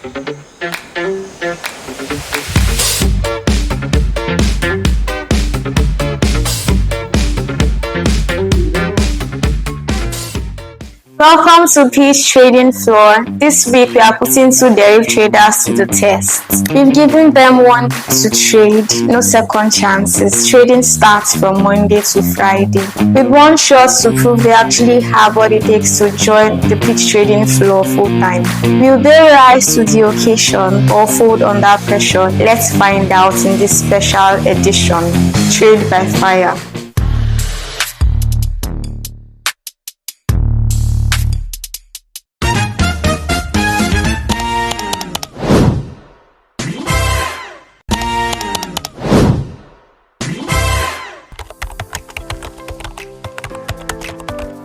Welcome to Peace Trading Floor. This week we are putting two Deriv traders to the test. We've given them 1 week to trade, no second chances. Trading starts from Monday to Friday. With one shot to prove they actually have what it takes to join the Peace Trading Floor full time. Will they rise to the occasion or fold under pressure? Let's find out in this special edition, Trade by Fire.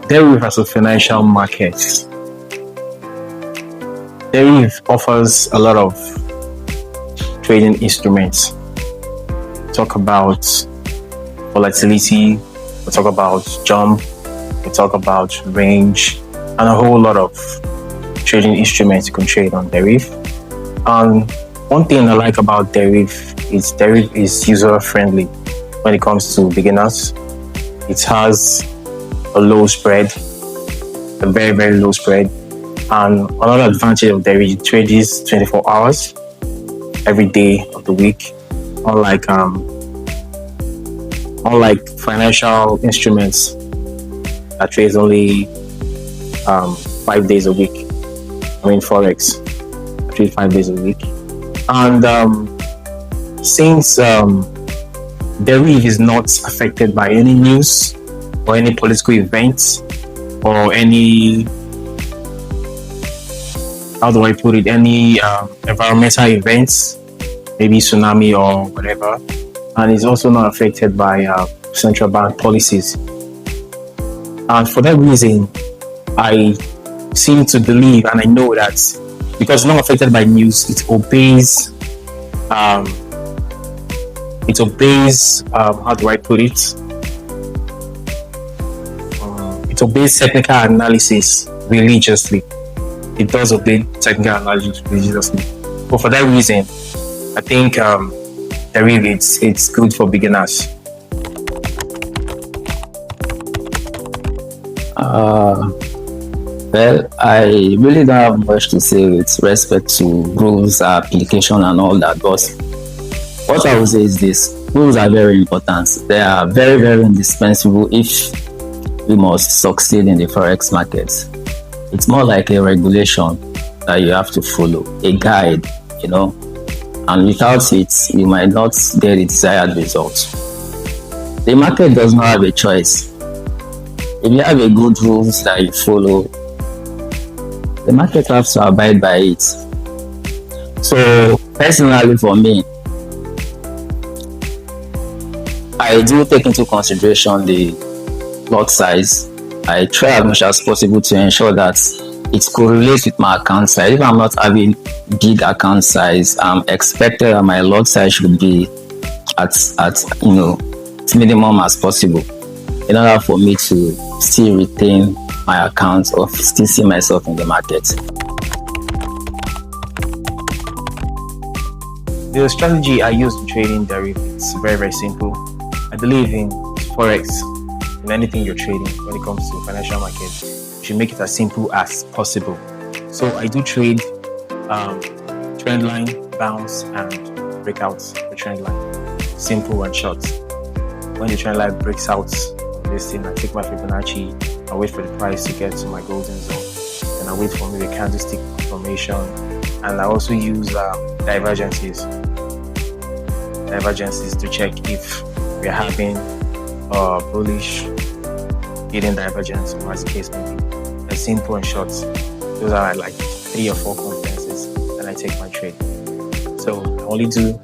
Deriv as a financial market. Deriv offers a lot of trading instruments. We talk about volatility, we talk about jump, we talk about range, and a whole lot of trading instruments you can trade on Deriv. And one thing I like about Deriv is user friendly when it comes to beginners. It has a low spread, a very, very low spread. And another advantage of Deriv, you trade this 24 hours every day of the week, unlike financial instruments that trades only 5 days a week. I mean Forex, I trade 5 days a week. And since Deriv is not affected by any news or any political events or any, any environmental events, maybe tsunami or whatever, and it's also not affected by central bank policies. And for that reason, I seem to believe and I know that because it's not affected by news, it obeys how do I put it? It obeys technical analysis religiously. It does obey technical analysis religiously. But for that reason, I think Deriv it's good for beginners. Well, I really don't have much to say with respect to rules, application, and all that. But what I would say is this: rules are very important. They are very, very indispensable if we must succeed in the Forex market. It's more like a regulation that you have to follow, a guide, and without it, you might not get the desired results. The market does not have a choice. If you have a good rules that you follow, the market has to abide by it. So personally for me, I do take into consideration the lot size. I try as much as possible to ensure that it correlates with my account size. If I'm not having big account size, I'm expected that my lot size should be at minimum as possible in order for me to still retain my account or still see myself in the market. The strategy I use in trading Deriv is very, very simple. I believe in Forex. In anything you're trading, when it comes to financial market, you should make it as simple as possible. So I do trade trend line, bounce, and breakouts the trend line. Simple and short. When the trend line breaks out of this thing, I take my Fibonacci, I wait for the price to get to my golden zone, and I wait for maybe a candlestick formation, and I also use divergences to check if we're having bullish hidden divergence, or as the case may be. A simple and short. Those are like 3 or 4 conferences, and I take my trade. So I only do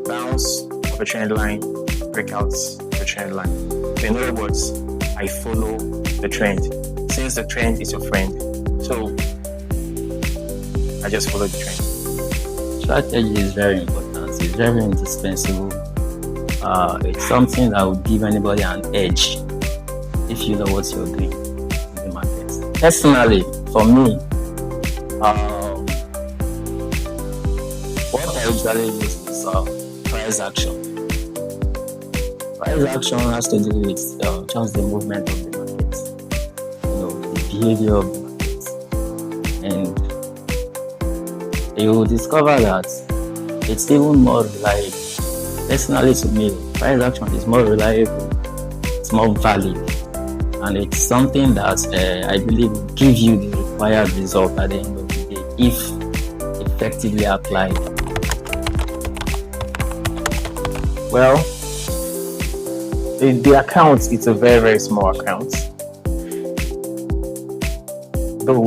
bounce of a trend line, breakouts of a trend line. So in other words, I follow the trend. Since the trend is your friend, so I just follow the trend. Strategy is very important. It's very indispensable. It's something that will give anybody an edge if you know what you're doing in the market. Personally, for me, usually use is price action. Price action has to do with just the movement of the market, the behavior of the market, and you will discover that it's even more reliable. Personally, to me, price action is more reliable, it's more valid, and it's something that I believe will give you the required result at the end of the day if effectively applied. Well, the account, it's a very, very small account. Though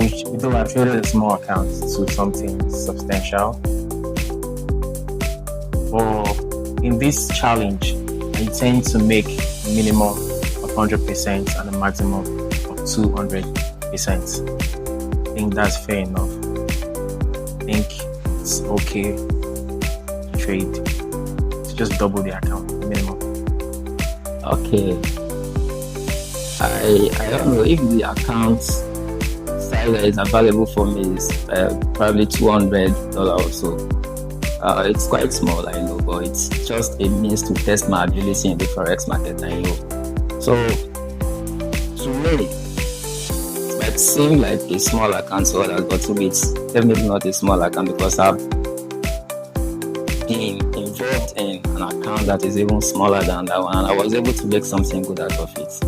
I've traded a small account to something substantial. But in this challenge, I intend to make a minimum of 100% and a maximum of 200%. I think that's fair enough. I think it's okay to trade to just double the account minimum. Okay. I don't know if the account size that is available for me is probably $200 or so. It's quite small, I know, but it's just a means to test my ability in the Forex market, I know. So, to me, it might seem like a small account to others, but to me, it's definitely not a small account because I've been involved in an account that is even smaller than that one, and I was able to make something good out of it.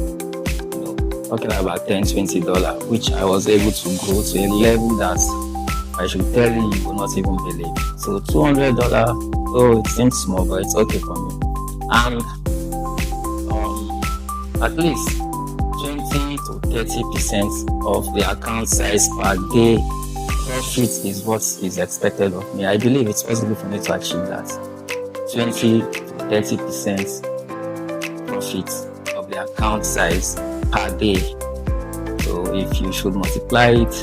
Talking about $10-20, which I was able to grow to a level that I should tell you will not even believe. So $200, oh, it seems small, but it's okay for me. And at least 20 to 30% of the account size per day profit is what is expected of me. I believe it's possible for me to achieve that. 20 to 30% profit of the account size per day. So if you should multiply it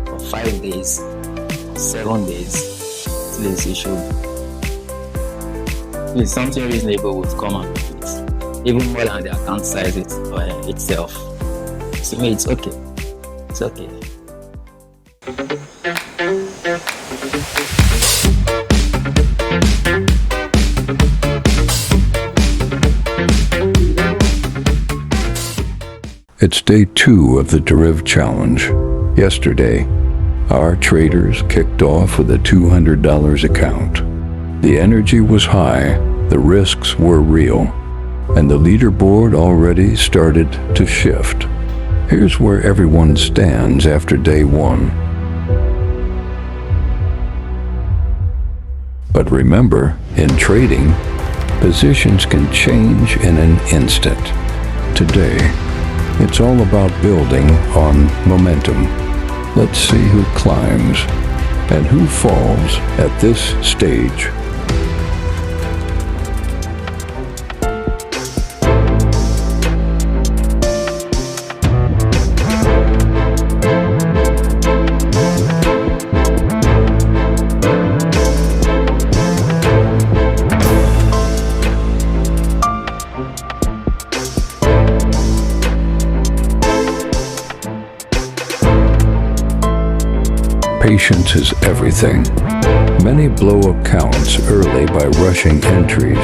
for 5 days or 7 days, at least you should. If something reasonable would come out of it, even more than the account size itself. To me, it's okay. It's okay. It's day 2 of the Deriv challenge. Yesterday, our traders kicked off with a $200 account. The energy was high, the risks were real, and the leaderboard already started to shift. Here's where everyone stands after day 1. But remember, in trading, positions can change in an instant. Today, it's all about building on momentum. Let's see who climbs and who falls at this stage. Patience is everything. Many blow accounts early by rushing entries.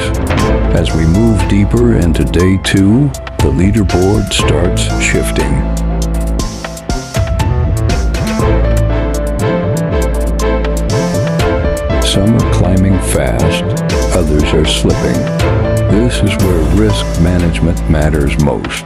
As we move deeper into day 2, the leaderboard starts shifting. Some are climbing fast, others are slipping. This is where risk management matters most.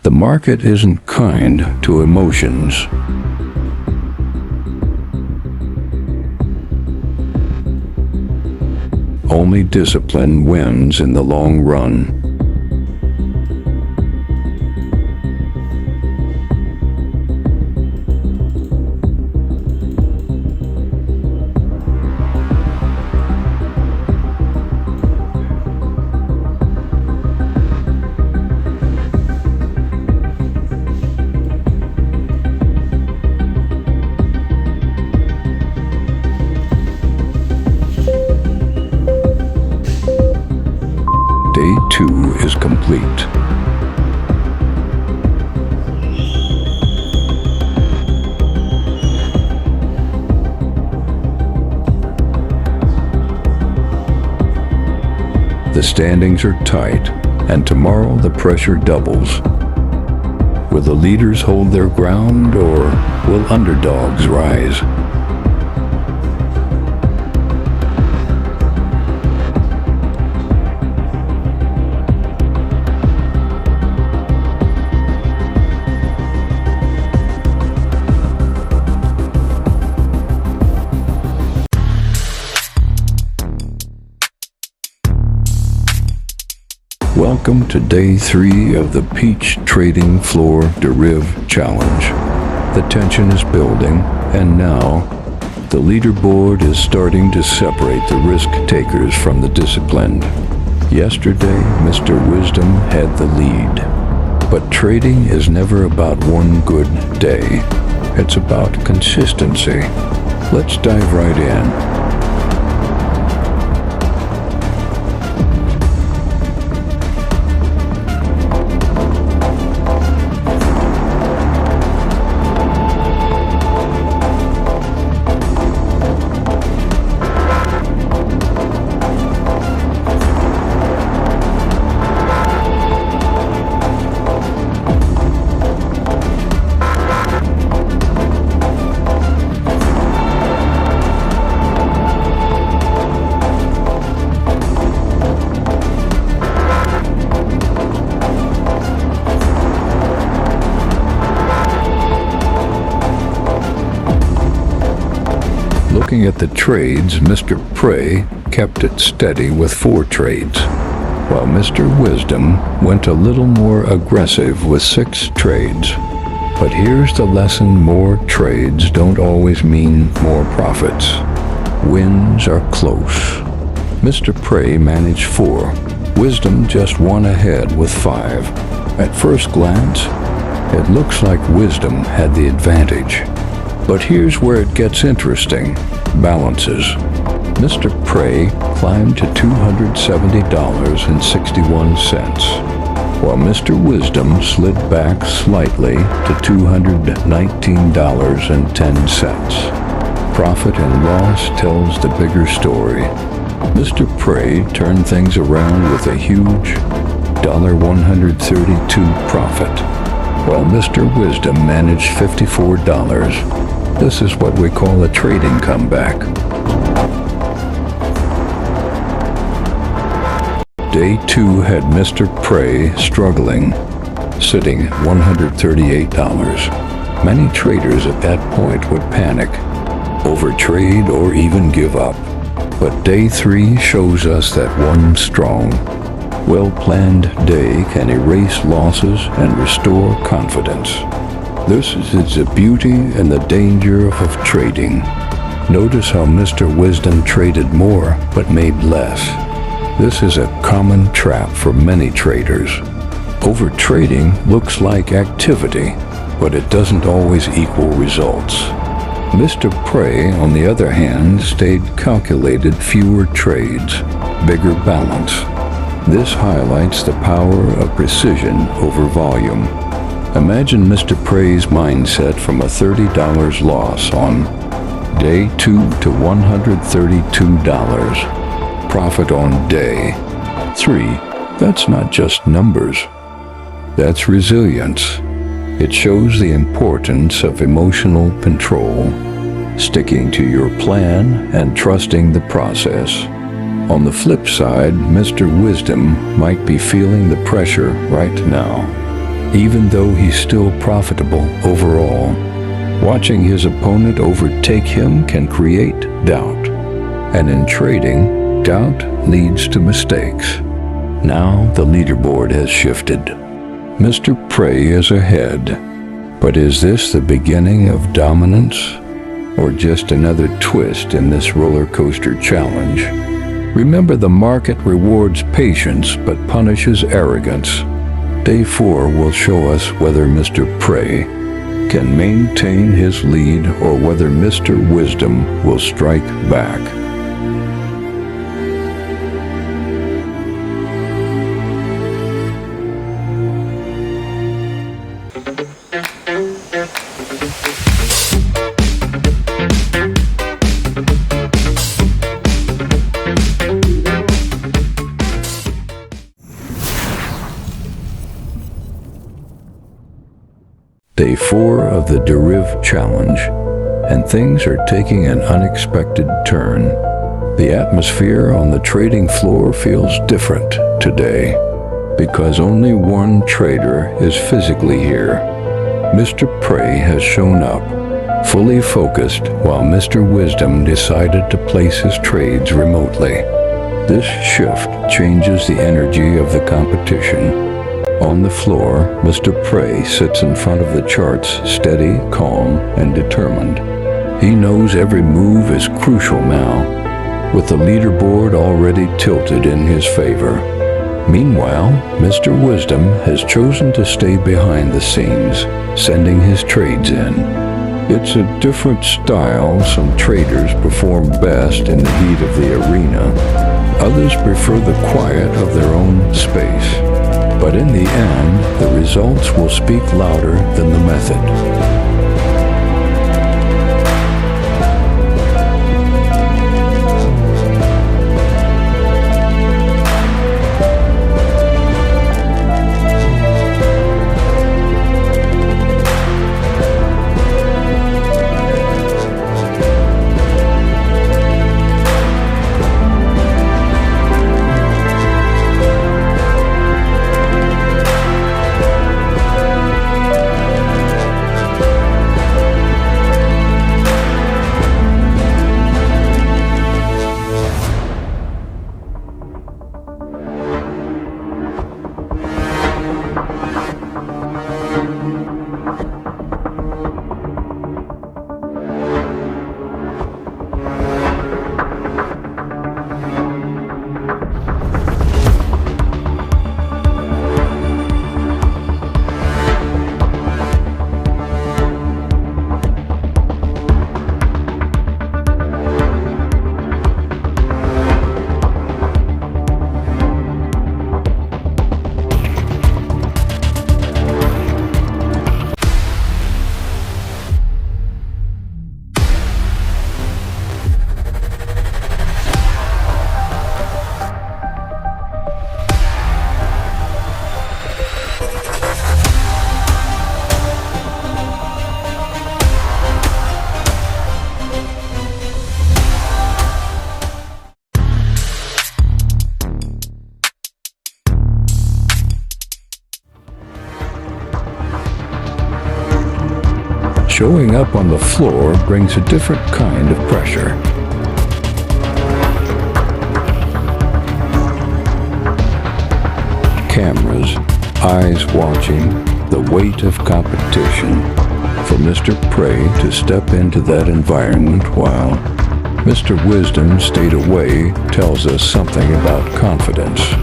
The market isn't kind to emotions. Only discipline wins in the long run. 2 is complete. The standings are tight, and tomorrow the pressure doubles. Will the leaders hold their ground, or will underdogs rise? Welcome to day 3 of the Peach Trading Floor Deriv Challenge. The tension is building, and now the leaderboard is starting to separate the risk takers from the disciplined. Yesterday, Mr. Wisdom had the lead. But trading is never about one good day. It's about consistency. Let's dive right in. Looking at the trades, Mr. Prey kept it steady with 4 trades, while Mr. Wisdom went a little more aggressive with 6 trades. But here's the lesson: more trades don't always mean more profits. Wins are close. Mr. Prey managed 4. Wisdom just one ahead with 5. At first glance, it looks like Wisdom had the advantage. But here's where it gets interesting. Balances. Mr. Prey climbed to $270.61, while Mr. Wisdom slid back slightly to $219.10. Profit and loss tells the bigger story. Mr. Prey turned things around with a huge $132 profit, while Mr. Wisdom managed $54. This is what we call a trading comeback. Day 2 had Mr. Prey struggling, sitting at $138. Many traders at that point would panic, overtrade, or even give up. But Day 3 shows us that one strong, well-planned day can erase losses and restore confidence. This is the beauty and the danger of trading. Notice how Mr. Wisdom traded more but made less. This is a common trap for many traders. Overtrading looks like activity, but it doesn't always equal results. Mr. Prey, on the other hand, stayed calculated, fewer trades, bigger balance. This highlights the power of precision over volume. Imagine Mr. Prey's mindset from a $30 loss on Day 2 to $132. Profit on Day 3. That's not just numbers. That's resilience. It shows the importance of emotional control, sticking to your plan and trusting the process. On the flip side, Mr. Wisdom might be feeling the pressure right now, even though he's still profitable overall. Watching his opponent overtake him can create doubt. And in trading, doubt leads to mistakes. Now the leaderboard has shifted. Mr. Prey is ahead. But is this the beginning of dominance, or just another twist in this roller coaster challenge? Remember, the market rewards patience but punishes arrogance. Day 4 will show us whether Mr. Prey can maintain his lead or whether Mr. Wisdom will strike back. Day 4 of the Deriv Challenge, and things are taking an unexpected turn. The atmosphere on the trading floor feels different today because only one trader is physically here. Mr. Prey has shown up, fully focused, while Mr. Wisdom decided to place his trades remotely. This shift changes the energy of the competition. On the floor, Mr. Prey sits in front of the charts, steady, calm, and determined. He knows every move is crucial now, with the leaderboard already tilted in his favor. Meanwhile, Mr. Wisdom has chosen to stay behind the scenes, sending his trades in. It's a different style. Some traders perform best in the heat of the arena. Others prefer the quiet of their own space. But in the end, the results will speak louder than the method. Showing up on the floor brings a different kind of pressure. Cameras, eyes watching, the weight of competition. For Mr. Prey to step into that environment while Mr. Wisdom stayed away tells us something about confidence.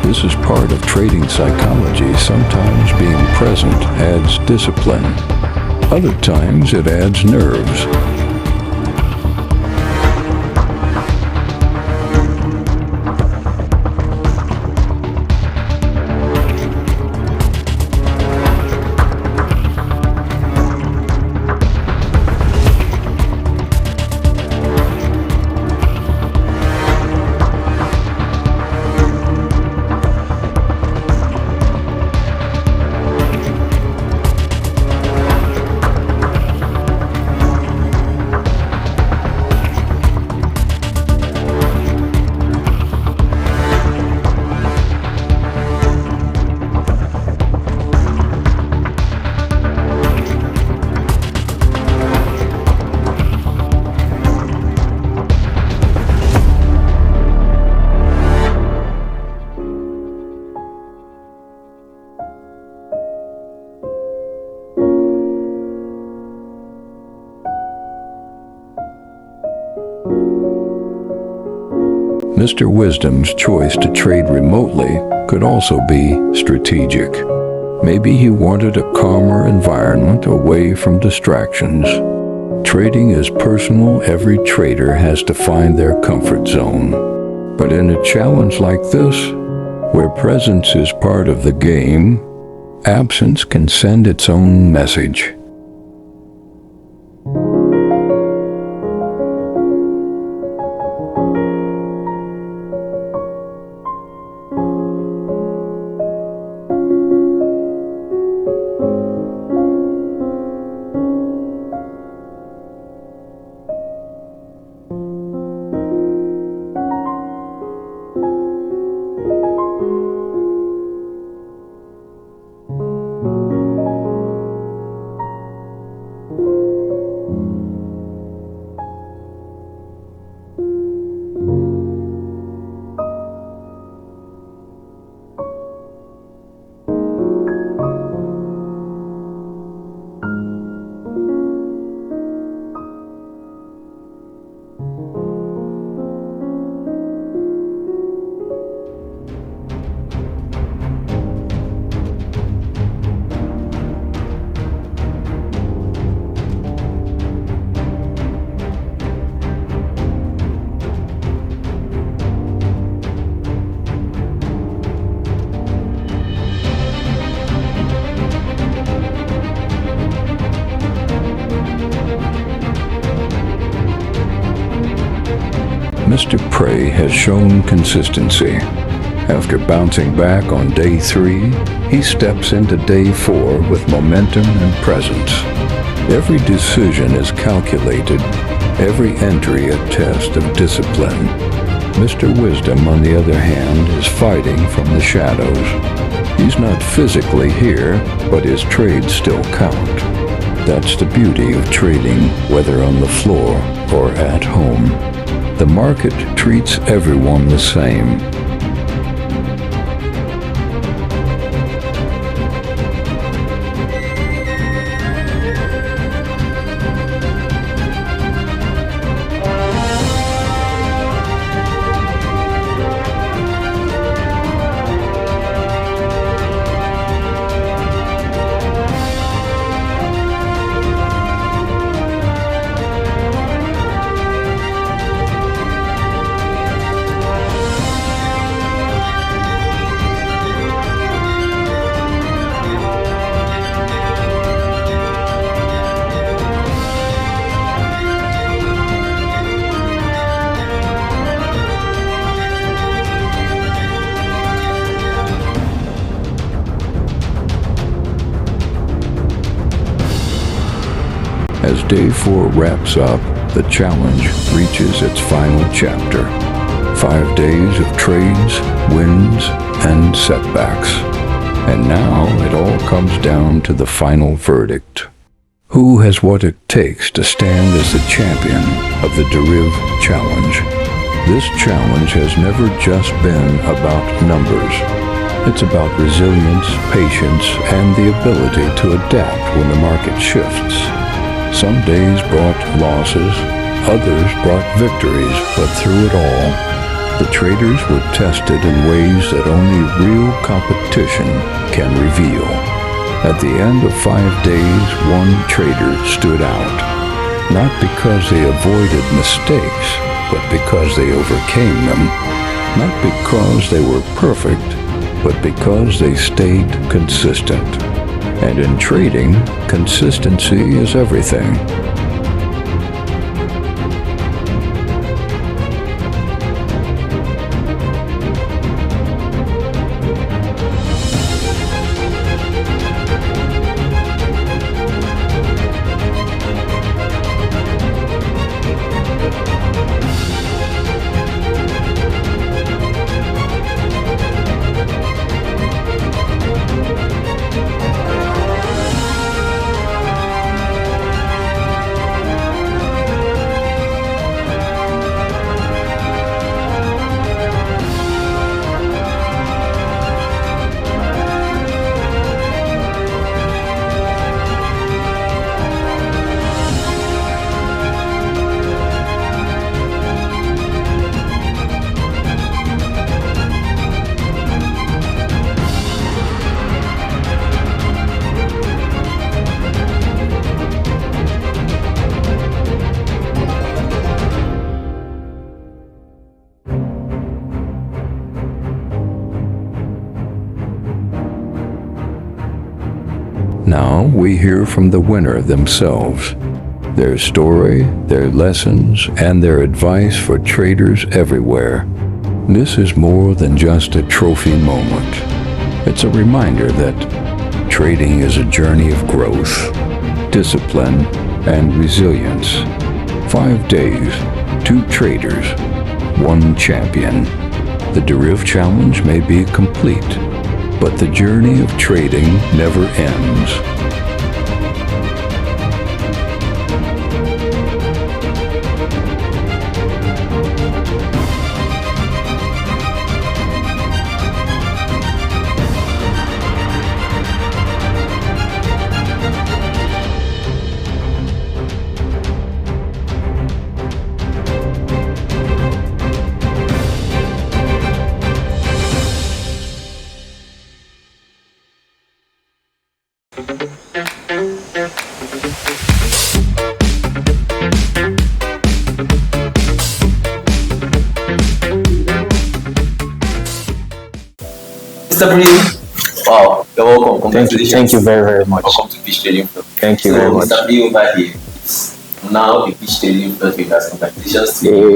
This is part of trading psychology. Sometimes being present adds discipline. Other times it adds nerves. Mr. Wisdom's choice to trade remotely could also be strategic. Maybe he wanted a calmer environment away from distractions. Trading is personal. Every trader has to find their comfort zone. But in a challenge like this, where presence is part of the game, absence can send its own message. Mr. Prey has shown consistency. After bouncing back on day 3, he steps into day 4 with momentum and presence. Every decision is calculated, every entry a test of discipline. Mr. Wisdom, on the other hand, is fighting from the shadows. He's not physically here, but his trades still count. That's the beauty of trading, whether on the floor or at home. The market treats everyone the same. As day 4 wraps up, the challenge reaches its final chapter. 5 days of trades, wins, and setbacks. And now it all comes down to the final verdict. Who has what it takes to stand as the champion of the Deriv challenge? This challenge has never just been about numbers. It's about resilience, patience, and the ability to adapt when the market shifts. Some days brought losses, others brought victories, but through it all, the traders were tested in ways that only real competition can reveal. At the end of 5 days, one trader stood out, not because they avoided mistakes, but because they overcame them, not because they were perfect, but because they stayed consistent. And in trading, consistency is everything. Now we hear from the winner themselves. Their story, their lessons, and their advice for traders everywhere. This is more than just a trophy moment. It's a reminder that trading is a journey of growth, discipline, and resilience. 5 days, 2 traders, 1 champion. The Deriv Challenge may be complete, but the journey of trading never ends. Mr. Bree, wow, you're welcome. Congratulations. Thank you very, very much. Welcome to Pitch Trading Club. Thank you very much. Mr. Bree over here is now the Pitch Trading Club because congratulations to you.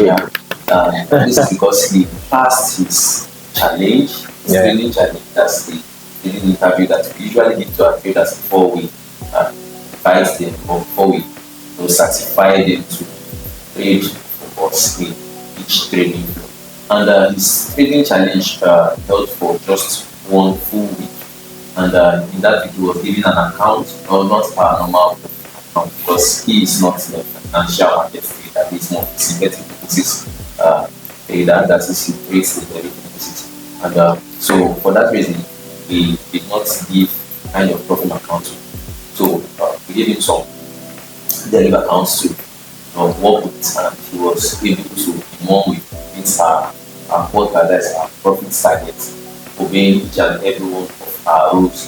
This is because he passed his challenge, his training challenge. That's the training interview that we usually give to our traders before we invite them or before we certify them to trade for us in Pitch Trading Club. And his trading challenge held for just 1 full week. And in that week, he was given an account, not a normal account, because he is not a financial market trader. He's more synthetic deposits trader. That is, he trades the Deriv deposits. And so, for that reason, he did not give kind of profit account. So, we gave him some Deriv accounts to work with, and he was able to, in 1 week, meet our quota, that's our profit targets, obeying each and every one of our rules.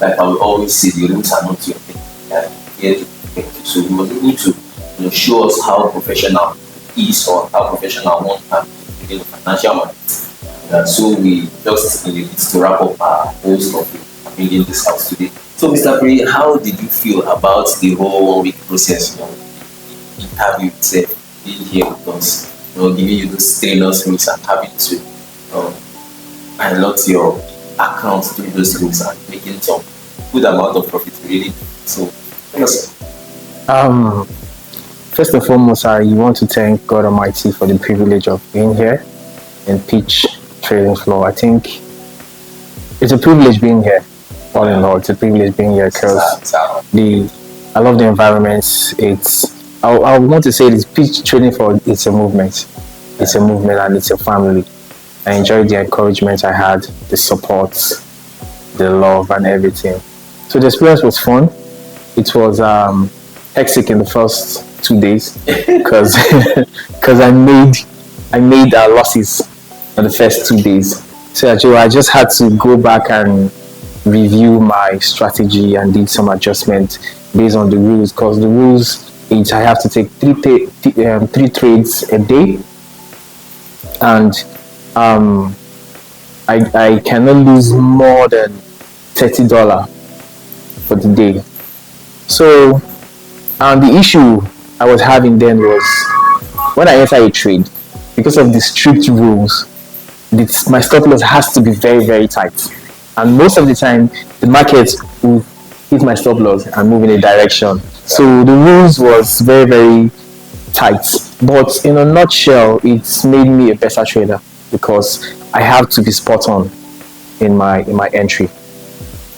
Like I will always say, the rules are not your thing, they are here to protect you. So we were able to show us how professional he is, or how professional one can be in the financial market. So we just need to wrap up our whole stuff and bringing this out today. So Mr. Bray, how did you feel about the whole 1 week process? The interview itself, being here with us, giving you those trainers rules and having to unlock your account through those rules and making some good amount of profit, really. So, first and foremost, I want to thank God Almighty for the privilege of being here in Pitch Trading Floor. I think it's a privilege being here. All in all, it's a privilege being here because I love the environment. I want to say this Pitch Trading Floor, it's a movement. It's a movement and it's a family. I enjoyed the encouragement I had, the support, the love and everything. So the experience was fun. It was hectic in the first 2 days because I made losses in the first 2 days. So I just had to go back and review my strategy and did some adjustment based on the rules, because the rules I have to take three trades a day, and I cannot lose more than $30 for the day. So the issue I was having then was when I enter a trade, because of the strict rules, my stop loss has to be very, very tight. And most of the time, the market will hit my stop loss and move in a direction. So the rules was very, very tight. But in a nutshell, it's made me a better trader because I have to be spot on in my entry.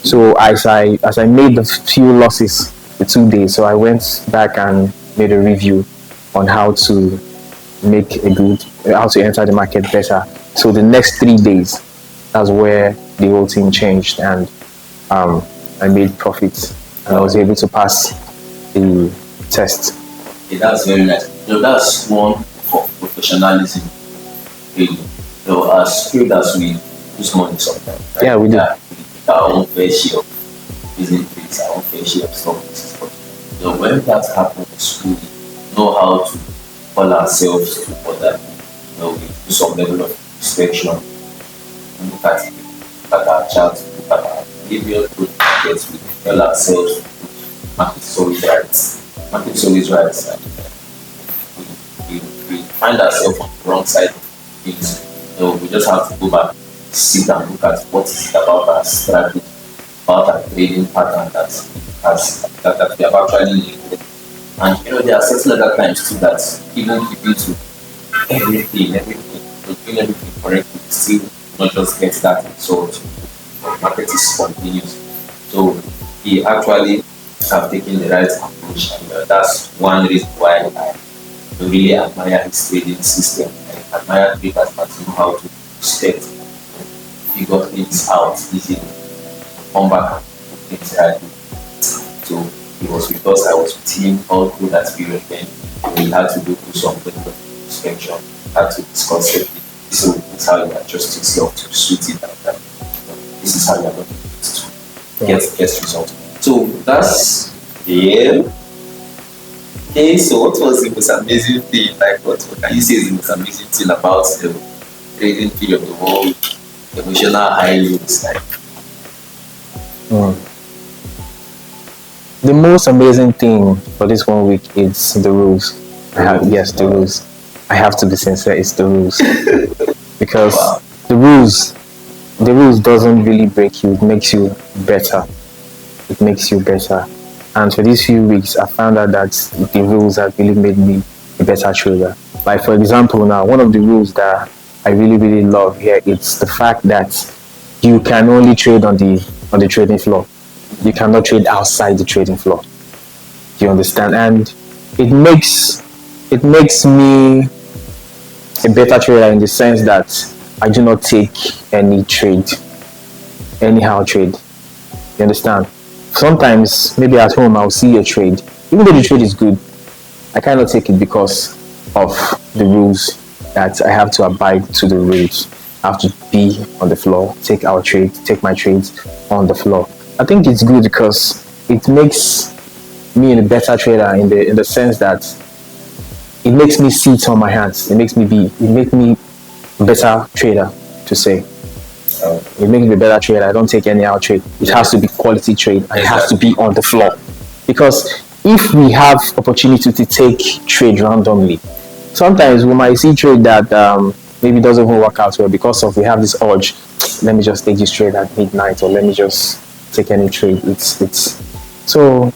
So as I made the few losses the 2 days, so I went back and made a review on how to enter the market better. So the next 3 days, that's where the whole thing changed, and I made profits and I was able to pass the test. Okay, that's very nice. That's one for professionalism. Really. As traders, we lose money sometimes. Right? Yeah, we do. We our own fair share of business trades, our own fair share of stock business. But when that happens, we know how to call ourselves to order. We do some level of inspection, look at our charts, look at our behavior, good markets with tell ourselves market is always right. Market is always right. And we find ourselves on the wrong side of things. We just have to go back, sit and look at what is it about our strategy, about our trading pattern that we have actually linked. And there are certain other times too that even if you do everything, doing everything correctly, still not just get that result. The market is spontaneous. So we actually have taken the right approach, and that's one reason why I really admire his trading system. I admire traders that know how to step, figure things out easily, come back and put things right. So he was with us, I was with him all through that period. Then we had to go through some inspection, had to discuss it. So this is how you adjust yourself to suit it, and this is how you are going to get results. So that's Okay, so what was the most amazing thing? Like, what can you say is the most amazing thing about the trading period of the whole emotional high lows? Like, The most amazing thing for this 1 week is the rules. The rules. I have to be sincere, it's the rules. Because the rules doesn't really break you, it makes you better. It makes you better. And for these few weeks, I found out that the rules have really made me a better trader. Like, for example, now, one of the rules that I really, really love here is the fact that you can only trade on the trading floor. You cannot trade outside the trading floor. Do you understand? And it makes me a better trader in the sense that I do not take anyhow trade. You understand? Sometimes, maybe at home, I'll see a trade. Even though the trade is good, I cannot take it because of the rules that I have to abide to the rules. I have to be on the floor, take my trades on the floor. I think it's good because it makes me a better trader in the sense that it makes me sit on my hands. It makes me a better trader, to say. It makes me a better trader. I don't take any out trade. It has to be quality trade. It has to be on the floor. Because if we have opportunity to take trade randomly, sometimes we might see trade that maybe doesn't even work out well because of we have this urge. Let me just take this trade at midnight, or let me just take any trade. It's so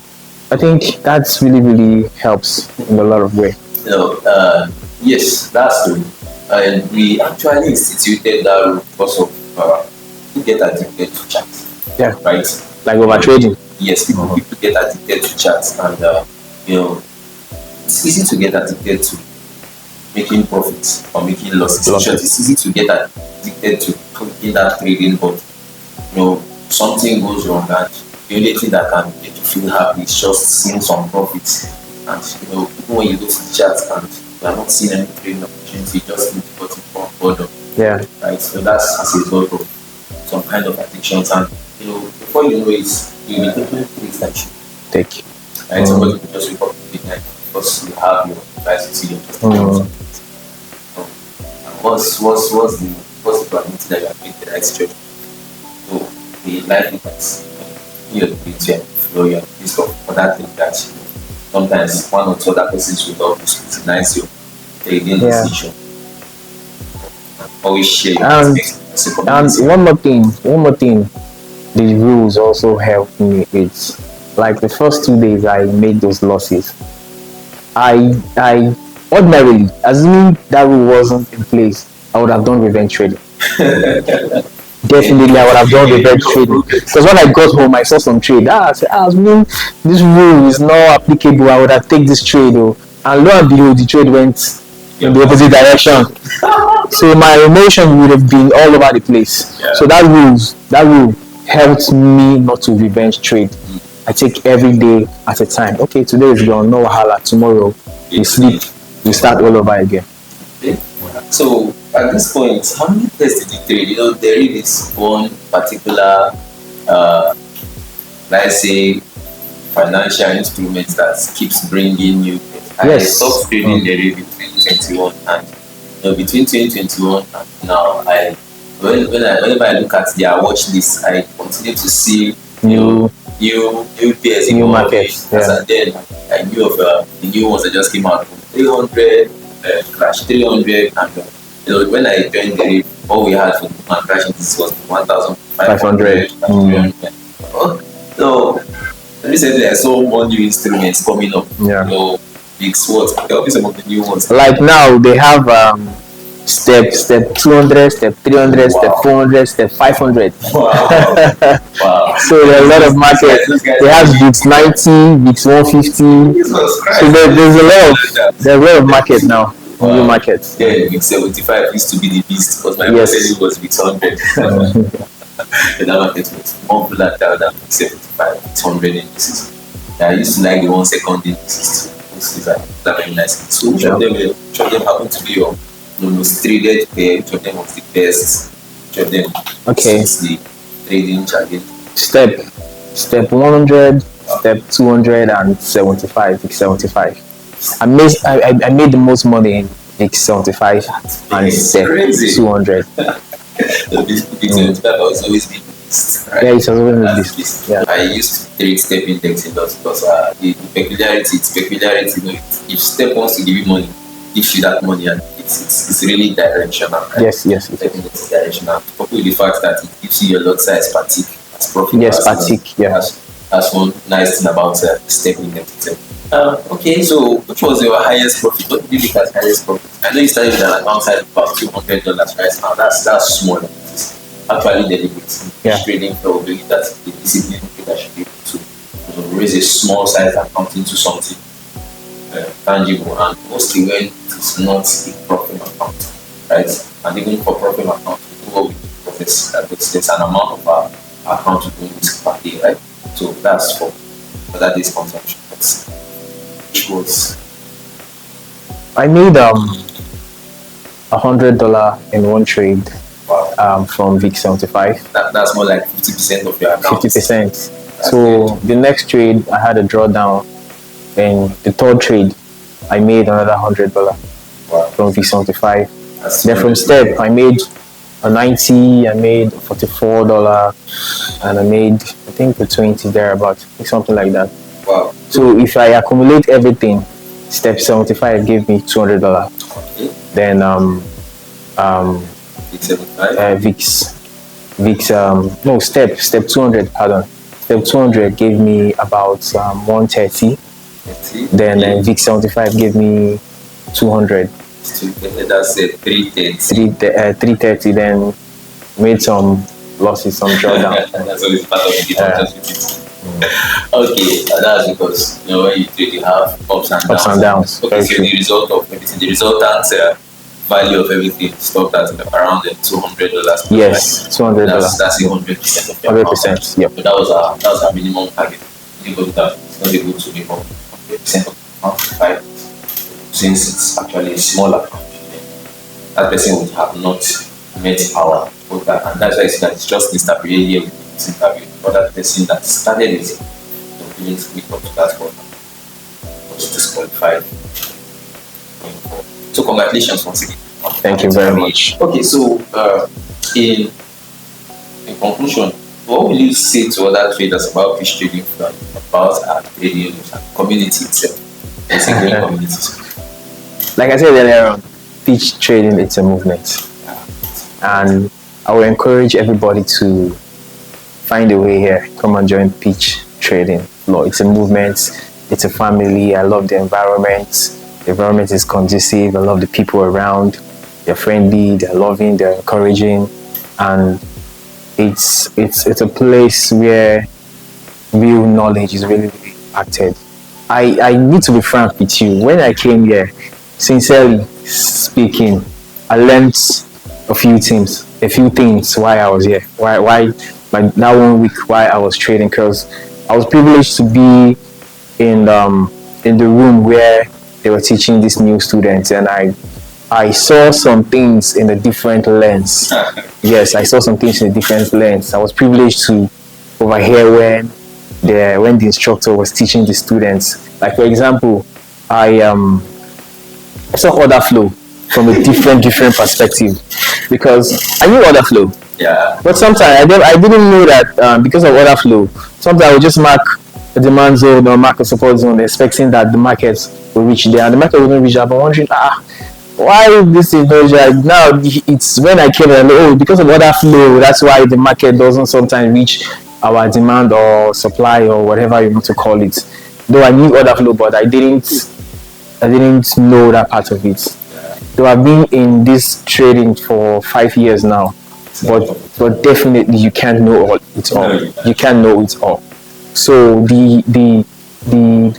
I think that's really, really helps in a lot of ways. Yes, that's true. And we actually instituted that rule because of people get addicted to chat. Yeah. Right? Like over trading. Yes, people get addicted to chat, and it's easy to get addicted to making profits or making losses. It's easy to get addicted to clicking that trading, but something goes wrong, and the only thing that can make you feel happy is just seeing some profits. And even when you go to the chat and you are not seeing any trading opportunity, you just need to go to boredom. Yeah. Right. So that's as a result of some kind of addictions, and before you know it, you'll be taking things that you take. Right. Somebody will just wake up in the night because you have your advice to see your what's the probability that you are doing the right strategy? So the likelihood you're going to flow your risk of other things that sometimes one or two other persons will help you scrutinize your trading decision. Always share your experience. And one more thing, the rules also helped me. It's like the first 2 days I made those losses. I ordinarily, assuming that rule wasn't in place, I would have done revenge trading. Definitely, I would have done revenge trading. Because when I got home, I saw some trade. I said, this rule is not applicable. I would have taken this trade. And lo and behold, the trade went in the opposite direction. So my emotion would have been all over the place. Yeah. So that rule helped me not to revenge trade. I take every day at a time. Okay, today is gone, no wahala. Tomorrow we sleep, we start all over again. Okay. So at this point, how many pairs did you trade? There is one particular, let's say, financial instrument that keeps bringing you. I stopped trading Deriv in 2021, and between 2021 and now, whenever I look at their watch list, I continue to see new pairs New evolving. markets, yeah. And then I knew of the new ones that just came out, 300, Crash 300, and when I joined Deriv, all we had for my Crash was 1,500. So recently I saw more new instruments coming up. Yeah. Big swords. Tell me some of the new ones. Like now they have step 200, step 300, step 400, step 500. Wow. Wow. So there are a lot of markets. They have VIX 90, VIX 150. Jesus Christ. So there's a lot of market now. Wow. New markets. Yeah, VIX 75 used to be the beast because my Yes. percentage was VIX 100. The market was more volatile than VIX 75, VIX 100 indices. I used to like the 1 second indices too. These are very nice. So which of them happen to be your most traded pair? Which of them was the best? Which of them is the trading challenge? Step 100, step 275, VIX 75. I made the most money in VIX 75 and step 200. The VIX 75 was always the beast, right? Yeah, it was always the That's beast. Yeah. I used to trade step index a lot because the peculiarity, if step wants to give you money, gives you that money, and it's really directional. Right? Yes. Step index is directional. Coupled with the fact that it gives you your lot size fatigue as profit. Yes, fatigue. Yeah. That's one nice thing about step index itself. Okay, so which was your highest profit? What did you look at highest profit? I know you started with an account size of about $200 right now. That's small. It's actually deliberate. Yeah. Trading flow, believe that the discipline that should be able to raise a small size account into something tangible, and mostly when it's not a profit account, right? And even for profit account, we go with there's an amount of our account to do risk per day, right? So that's for that day's consumption. Which was I made $100 in one trade from VIX 75. that's more like 50% of your account. 50%. So the next trade I had a drawdown. Then the third trade I made another $100 from VIX 75. Then from step I made a 90, I made $44, and I made I think the 20 thereabouts, something like that. Wow. So if I accumulate everything, step 75 gave me $200. Okay. Then step 200, pardon. Step 200 gave me about 130. Then VIX 75 gave me 200. That's 330. 330. Then made some losses, some drawdown. That's always part of the Okay, that's because when you trade, you have ups and downs. Okay, so the result of everything, the resultant value of everything stopped at around $200. Yes, $200. That's 100% of your 100%. Yep. So that was our minimum target. Anybody that is not able to make 100% of the account, since it's actually a smaller account, that person would have not met our quota, and that's why I say that it's just instability with this interview. But that person that started it didn't meet up to that quota was disqualified. So congratulations once again. Thank you very much. Okay, so in conclusion, what will you say to other traders about fish trading, about our trading and community itself? It's a great community. Like I said earlier on, fish trading, it's a movement. And I will encourage everybody to find a way here. Come and join pitch trading. It's a movement. It's a family. I love the environment. The environment is conducive. I love the people around. They're friendly. They're loving. They're encouraging, and it's a place where real knowledge is really acted. I need to be frank with you. When I came here, sincerely speaking, I learned a few things why I was here. Why that 1 week why I was trading, because I was privileged to be in the room where they were teaching these new students, and I saw some things in a different lens. Yes, I saw some things in a different lens. I was privileged to overhear when the instructor was teaching the students. Like for example, I saw order flow from a different perspective, because I knew order flow. Yeah. But sometimes I didn't know that because of order flow. Sometimes I would just mark a demand zone or mark a support zone, expecting that the markets will reach there, and the market wouldn't reach there. But wondering, why this is not right now? It's when I came and because of order flow, that's why the market doesn't sometimes reach our demand or supply or whatever you want to call it. Though I knew order flow, but I didn't know that part of it. Though I've been in this trading for 5 years now, but definitely you can't know it all. You can't know it all. So the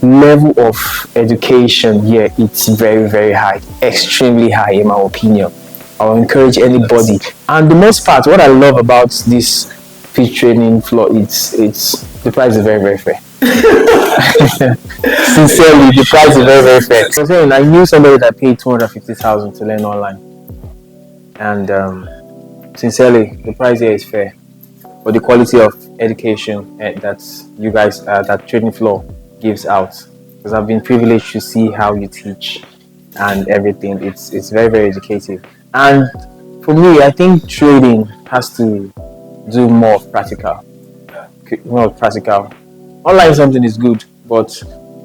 level of education here, it's very, very high, extremely high in my opinion. I'll encourage anybody. And the most part, what I love about this fish trading floor, it's the price is very, very fair. Sincerely, the price is very, very fair. So saying, I knew somebody that paid 250,000 to learn online, and sincerely, the price here is fair for the quality of education that you guys, that trading floor gives out. Because I've been privileged to see how you teach and everything. It's very, very educative. And for me, I think trading has to do more of practical. More of practical. Online something is good, but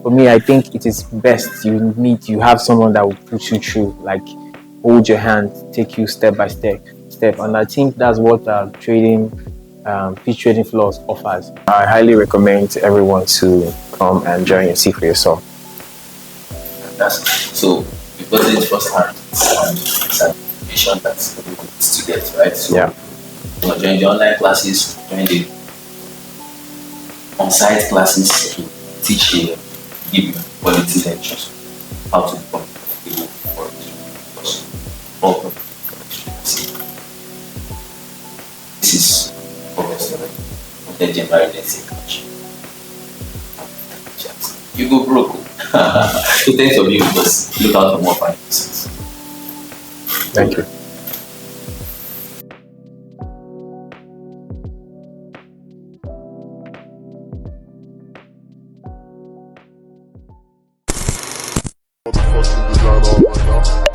for me, I think it is best you have someone that will put you through, like hold your hand, take you step by step. And I think that's what fish trading floors offers. I highly recommend everyone to come and join and see for yourself. So because it's first hand, it's an information that everyone needs to get, right? So Yeah. join the online classes, join the on-site classes to teach you, give you quality lectures, how to become profitable for it. Because all profitable. This is Forex, the general catch. You go broke. So thanks for being with us. Look out for more finances. Thank you. Motherfucking design all right now.